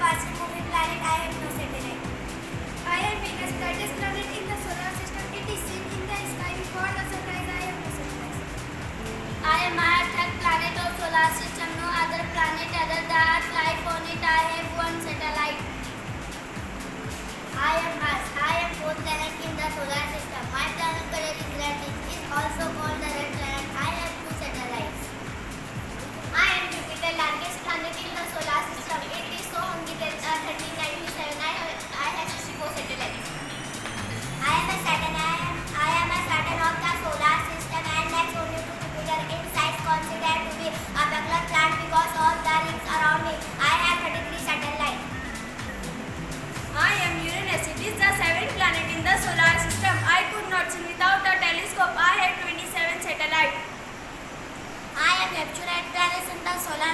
fastest moving planet. I have no satellite. I am Venus, brightest planet in the solar system. It is seen in the sky before the sunrise. I have no satellite. I am Mars, third planet of solar system. No other planet other than Earth life on it. I have one satellite. I am Mars. I am fourth planet in the solar system. My planet color is red. It is also called the red planet. I have two satellites. I am Jupiter, largest planet in the solar system. It is so hungry that 1397. I have 64 satellites. I am a Saturn. I am a Saturn of the solar system and next only to Jupiter in size considered to be a peculiar planet because of the rings around it. I have 33 satellites. I am Uranus. It is the seventh planet in the solar system. I could not see without a telescope. I have 27 satellites. I am Neptune, 8 planets in the solar